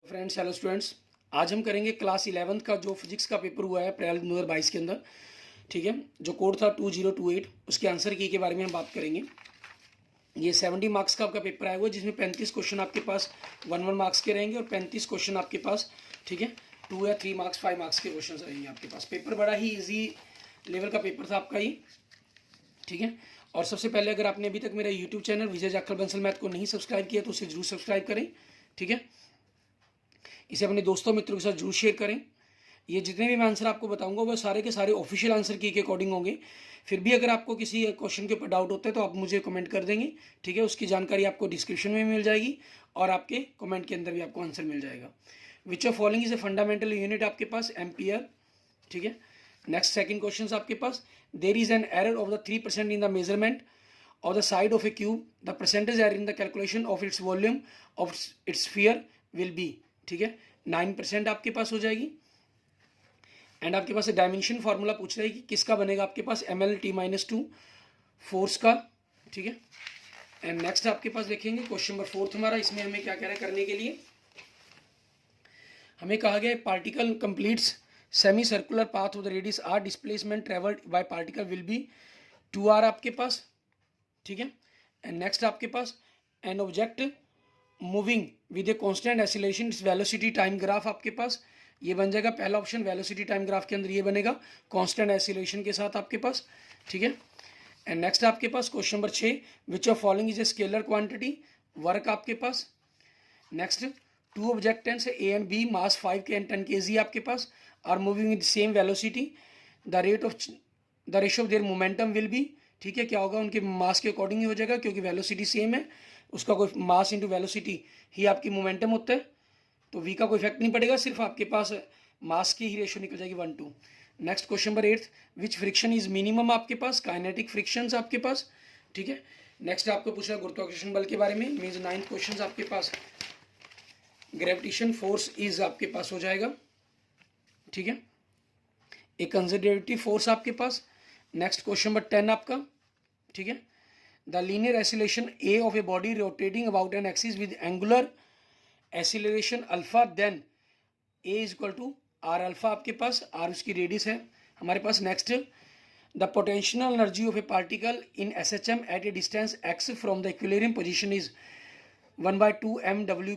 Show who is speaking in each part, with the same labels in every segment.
Speaker 1: Friends, hello students. आज हम करेंगे क्लास 11th का जो फिजिक्स का पेपर हुआ है अप्रैल 2022 के अंदर। ठीक है, जो कोड था 2028, उसके आंसर की के बारे में हम बात करेंगे। ये 70 मार्क्स का आपका पेपर आया हुआ है, जिसमें 35 क्वेश्चन आपके पास 1 मार्क्स के रहेंगे और 35 क्वेश्चन आपके पास, ठीक है, 2 या 3 मार्क्स 5 मार्क्स के क्वेश्चन रहेंगे आपके पास। पेपर बड़ा ही ईजी लेवल का पेपर था आपका ये, ठीक है। और सबसे पहले, अगर आपने अभी तक मेरा यूट्यूब चैनल विजय जाखड़ बंसल मैथ को नहीं सब्सक्राइब किया तो उसे जरूर सब्सक्राइब करें, ठीक है। इसे अपने दोस्तों मित्रों के साथ जरूर शेयर करें। ये जितने भी मैं आंसर आपको बताऊंगा वो सारे के सारे ऑफिशियल आंसर की के अकॉर्डिंग होंगे। फिर भी अगर आपको किसी क्वेश्चन के ऊपर डाउट होता है तो आप मुझे कमेंट कर देंगे, ठीक है। उसकी जानकारी आपको डिस्क्रिप्शन में मिल जाएगी और आपके कमेंट के अंदर भी आपको आंसर मिल जाएगा। Which of following is a fundamental unit आपके पास एम्पियर, ठीक है। नेक्स्ट सेकंड क्वेश्चन आपके पास, there is an error of the 3% in the measurement of the side of a cube, the percentage error in the calculation of its volume of its sphere will be, ठीक है, 9% आपके पास हो जाएगी। And आपके पास dimension formula पूछ रहा है कि किसका बनेगा आपके पास ml_t-2 फोर्स का, ठीक है। एंड नेक्स्ट आपके पास देखेंगे क्वेश्चन नंबर 4 हमारा। इसमें हमें क्या कह रहा है करने के लिए, हमें कहा गया particle completes semi circular path of the radius r, displacement travelled by particle will be 2r आपके पास, ठीक है। एंड नेक्स्ट आपके पास, an object moving with a constant acceleration its velocity time graph आपके पास ये बन जाएगा पहला ऑप्शन। वेलोसिटी टाइम ग्राफ के अंदर ये बनेगा कांस्टेंट एक्सीलरेशन के साथ आपके पास, ठीक है। एंड नेक्स्ट आपके पास question number 6, which of following is a scalar quantity, work आपके पास। Next, two objects A and B, mass 5 के एंड 10 kg आपके पास, are moving with same velocity, the ratio of their momentum will be, ठीक है। क्या होगा, उनके मास के अकॉर्डिंग ही हो जाएगा क्योंकि वेलोसिटी सेम है, उसका कोई मास इंटू वेलोसिटी ही आपकी मोमेंटम होता है, तो वी का कोई इफेक्ट नहीं पड़ेगा, सिर्फ आपके पास मास की ही रेशियो निकल जाएगी 1:2। Next question number 8, which friction is minimum आपके पास, काइनेटिक फ्रिक्शंस आपके पास, ठीक है। नेक्स्ट आपको पूछा गुरुत्वाकर्षण बल के बारे में, मीन्स 9th क्वेश्चन आपके पास ग्रेविटेशन फोर्स इज आपके पास हो जाएगा, ठीक है, एक कंजर्वेटिव फोर्स आपके पास। नेक्स्ट क्वेश्चन नंबर 10 आपका, ठीक है, the linear acceleration a of a body rotating about an axis with angular acceleration alpha, then a is equal to r alpha आपके पास, आर उसकी रेडियस है हमारे पास। Next, the potential energy of a particle in S H M at a distance x from the equilibrium position is 1/2 mw²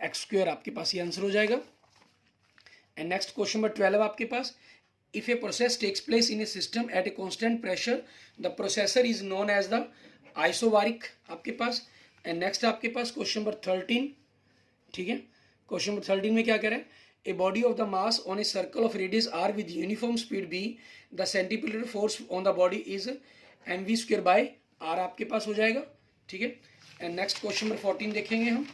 Speaker 1: x² आपके पास ये answer हो जाएगा। एंड नेक्स्ट क्वेश्चन नंबर 12 आपके पास, if a process takes place in a system at a constant pressure the processor is known as the isobaric आपके पास। And next आपके पास क्वेश्चन नंबर 13, ठीक है। क्वेश्चन नंबर 13 में क्या कह रहा है, a body of the mass on a circle of radius r with uniform speed v, the centripetal force on the body is mv²/r आपके पास हो जाएगा, ठीक है। एंड नेक्स्ट क्वेश्चन नंबर 14 देखेंगे हम।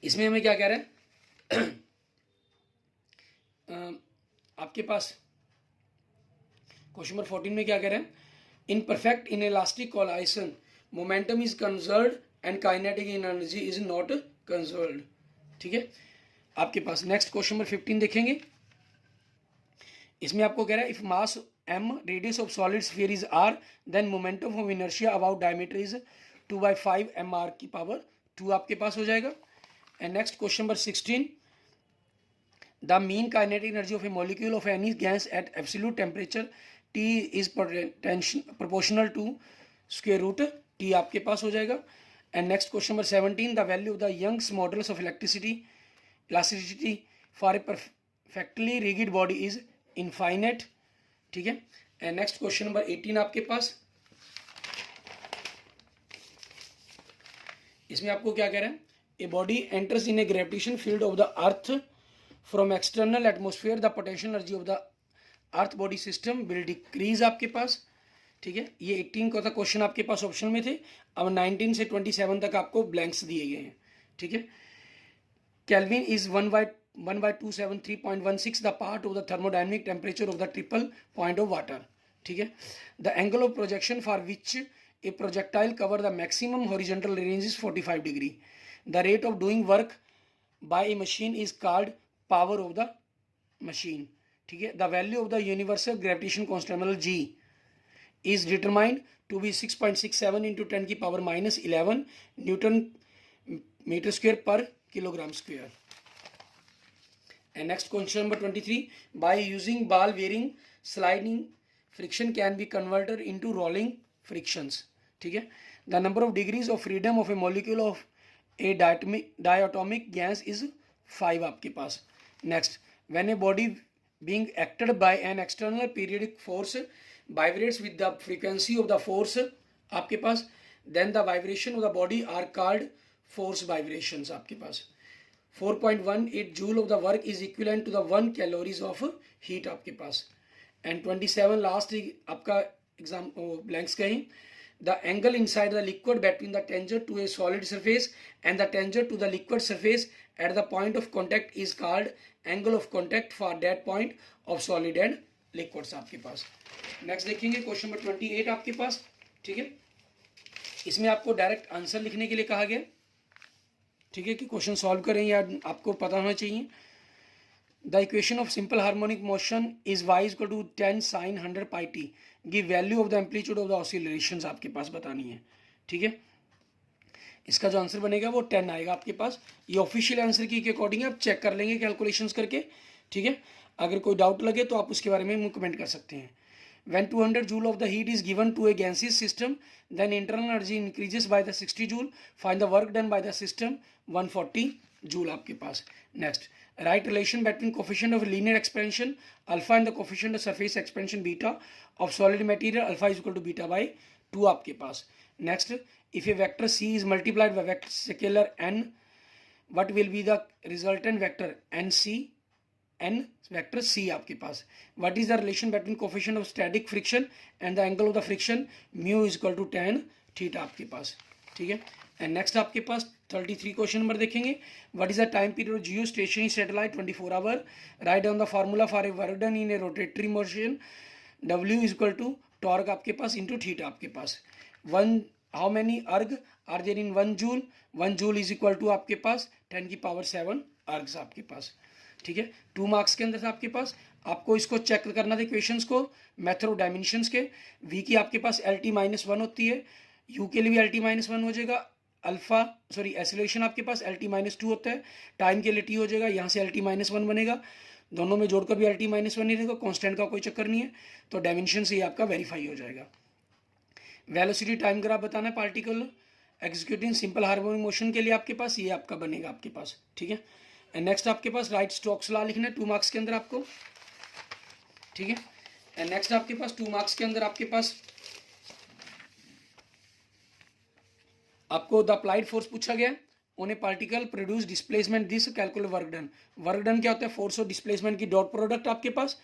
Speaker 1: इसमें हमें क्या कह रहा है आपके पास क्वेश्चन नंबर 14 में क्या कह रहे हैं, in perfect inelastic collision momentum is conserved and kinetic energy is not conserved, ठीक है आपके पास। नेक्स्ट क्वेश्चन नंबर 15 देखेंगे। इसमें आपको कह रहा है, if mass m, radius of solid sphere is r, then momentum of inertia about diameter is 2/5 mr⁻² आपके पास हो जाएगा। And next question number 16, the mean kinetic energy of a molecule of any gas at absolute temperature T is proportional to square root T आपके पास हो जाएगा। And next question number 17, the value of the Young's modulus of elasticity for a perfectly rigid body is infinite, ठीक है। And next question number 18 आपके पास, इसमें आपको क्या कह रहा है, a body enters in A gravitation field of the earth from external atmosphere, the potential energy of the earth body system will decrease आपके पास, ठीक है। ये 18 का था क्वेश्चन आपके पास ऑप्शन में थे, अब 19 से 27 तक आपको ब्लैंक्स दिए गए हैं, ठीक है। Kelvin is 1/273.16 the part of the thermodynamic temperature of the triple point of water, ठीक है। The angle of projection for which a projectile cover the maximum horizontal range is 45 degree, the rate of doing work by a machine is called power of the machine, ठीक है। The value of the universal gravitation constant G is determined to be 6.67 × 10⁻⁻11 newton metre square पर kilogram square. And next question number 23. By using ball bearing, sliding friction can be converted into rolling frictions. ठीक है। The number of degrees of freedom of a molecule of a diatomic gas is 5 आपके पास। Next, when a body being acted by an external periodic force vibrates with the frequency of the force आपके पास, then the vibration of the body are called force vibrations आपके पास। 4.18 joule of the work is equivalent to the 1 calories of heat आपके पास। And 27 last आपका exam blanks कहीं, the angle inside the liquid between the tangent to a solid surface and the tangent to the liquid surface at the point of contact is called angle of contact for that point of solid and liquids आपके पास। Next देखेंगे question number 28 आपके पास। ठीक है, इसमें आपको direct answer लिखने के लिए कहा गया। ठीक है, कि क्वेश्चन सॉल्व करें या आपको पता होना चाहिए। The equation of simple harmonic motion is y equal to 10 sin 100 pi t. Give value of the amplitude of the oscillations आपके पास बतानी है। ठीक है, इसका जो आंसर बनेगा वो 10 आएगा आपके पास। ये ऑफिशियल आंसर की के अकॉर्डिंग आप चेक कर लेंगे कैलकुलेशंस करके। ठीक है, अगर कोई डाउट लगे तो आप उसके बारे में कमेंट कर सकते हैं। When 200 joule of the heat is given to a gaseous system, then internal energy increases by the 60 joule. Find the work done by the system 140 joule आपके पास। Next, write relation between coefficient of linear expansion alpha and the coefficient of surface expansion beta of solid material alpha is equal to beta by 2 आपके पास। Next, if a vector c is multiplied by vector scalar n, what will be the resultant vector nc n vector c आपके पास। What is the relation between coefficient of static friction and the angle of the friction mu is equal to tan theta आपके पास। ठीक है, and next आपके पास 33 question number देखेंगे। What is the time period geostationary satellite 24 hour. Write down the formula for a work done in a rotatory motion. w is equal to torque आपके पास into theta आपके पास। One how many erg are there in 1 joule. 1 joule is equal to आपके पास 10⁻7 अर्ग्स आपके पास। ठीक है, 2 marks के अंदर था आपके पास। आपको इसको चेक करना था क्वेश्चंस को मेथड ऑफ डायमेंशंस के। v की आपके पास LT-1 होती है, u के लिए भी LT-1 हो जाएगा। अल्फा एसिलेशन आपके पास LT-2 होता है, टाइम के लिए t हो जाएगा, यहाँ से LT-1 बनेगा। दोनों में जोड़कर भी LT-1 ही रहेगा, कॉन्स्टेंट का कोई चक्कर नहीं है, तो डायमेंशन से ही आपका वेरीफाई हो जाएगा। वेलोसिटी टाइम ग्राफ बताना है particle executing simple harmonic motion के लिए आपके पास, ये आपका बनेगा आपके पास। ठीक है, एंड नेक्स्ट आपके पास राइट स्टोक्स लॉ लिखना है 2 मार्क्स के अंदर आपको। ठीक है, एंड नेक्स्ट आपके पास 2 मार्क्स के अंदर आपके पास आपको द अप्लाइड फोर्स पूछा गया। On A particle produce displacement this calculate work done. Work done क्या होता है? फोर्स और डिस्प्लेसमेंट की डॉट प्रोडक्ट आपके पास।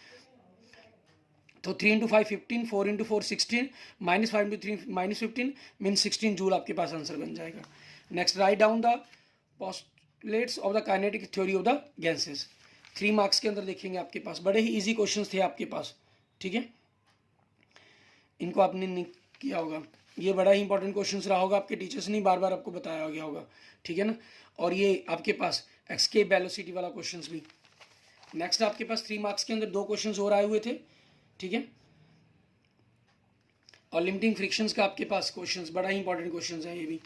Speaker 1: तो 3 × 5 15, 4 × 4 16, -5 × 3 -15 मीन 16 जूल आपके पास आंसर बन जाएगा। Next right down the postulates of the kinetic theory of the gases. 3 marks के अंदर देखेंगे आपके पास, बड़े ही इजी क्वेश्चंस थे आपके पास। ठीक है, इनको आपने नहीं किया होगा, ये बड़ा ही इंपॉर्टेंट क्वेश्चंस रहा होगा, आपके टीचर्स ने बार बार आपको बताया गया होगा। ठीक है ना, और ये आपके पास एस्केप वेलोसिटी वाला क्वेश्चंस भी। नेक्स्ट आपके पास 3 मार्क्स के अंदर 2 क्वेश्चंस और आए हुए थे। ठीक है, और लिमिटिंग फ्रिक्शंस का आपके पास क्वेश्चंस, बड़ा ही इंपॉर्टेंट क्वेश्चंस है ये भी।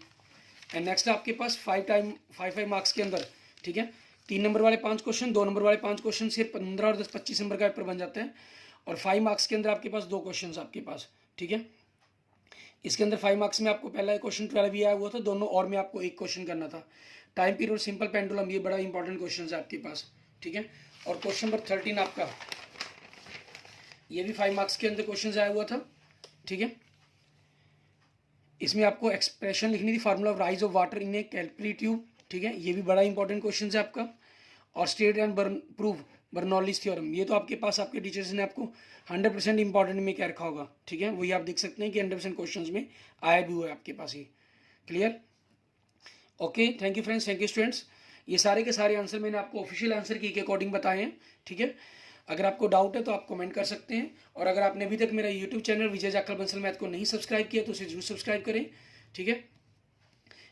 Speaker 1: एंड नेक्स्ट आपके पास 5 मार्क्स के अंदर, ठीक है, 3 नंबर वाले 5 क्वेश्चन, 2 नंबर वाले 5 क्वेश्चन से 15 और 10 25 नंबर का पेपर बन जाता है। और 5 मार्क्स के अंदर आपके पास 2 क्वेश्चन आपके पास। ठीक है, इसके अंदर 5 मार्क्स में आपको पहला क्वेश्चन 12 भी आया हुआ था, दोनों और में आपको 1 क्वेश्चन करना था। टाइम पीरियड सिंपल पेंडुलम, ये बड़ा इंपॉर्टेंट क्वेश्चन है आपके पास। ठीक है, और क्वेश्चन नंबर 13 आपका, ये भी 5 मार्क्स के अंदर क्वेश्चन आया हुआ था। ठीक है, इसमें आपको एक्सप्रेशन लिखनी थी, formula of rise of water in A calculate tube. ठीक है, ये भी बड़ा इंपॉर्टेंट क्वेश्चन है आपका। और state and prove Bernoulli's theorem, ये तो आपके पास आपके टीचर्स ने आपको 100% इंपॉर्टेंट में क्या रखा होगा। ठीक है, वही आप देख सकते हैं कि 100% क्वेश्चन में आया भी हुआ है आपके पास ही। Clear? Okay, thank you friends, thank you students. ये सारे के सारे आंसर मैंने आपको ऑफिशियल आंसर की के अकॉर्डिंग बताए हैं। ठीक है, अगर आपको डाउट है तो आप कमेंट कर सकते हैं। और अगर आपने अभी तक मेरा यूट्यूब चैनल विजय जाखड़ बंसल मैथ को नहीं सब्सक्राइब किया तो उसे जरूर सब्सक्राइब करें। ठीक है,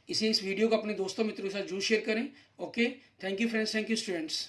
Speaker 1: इस वीडियो को अपने दोस्तों मित्रों के साथ जरूर शेयर करें। Okay, thank you friends, thank you students.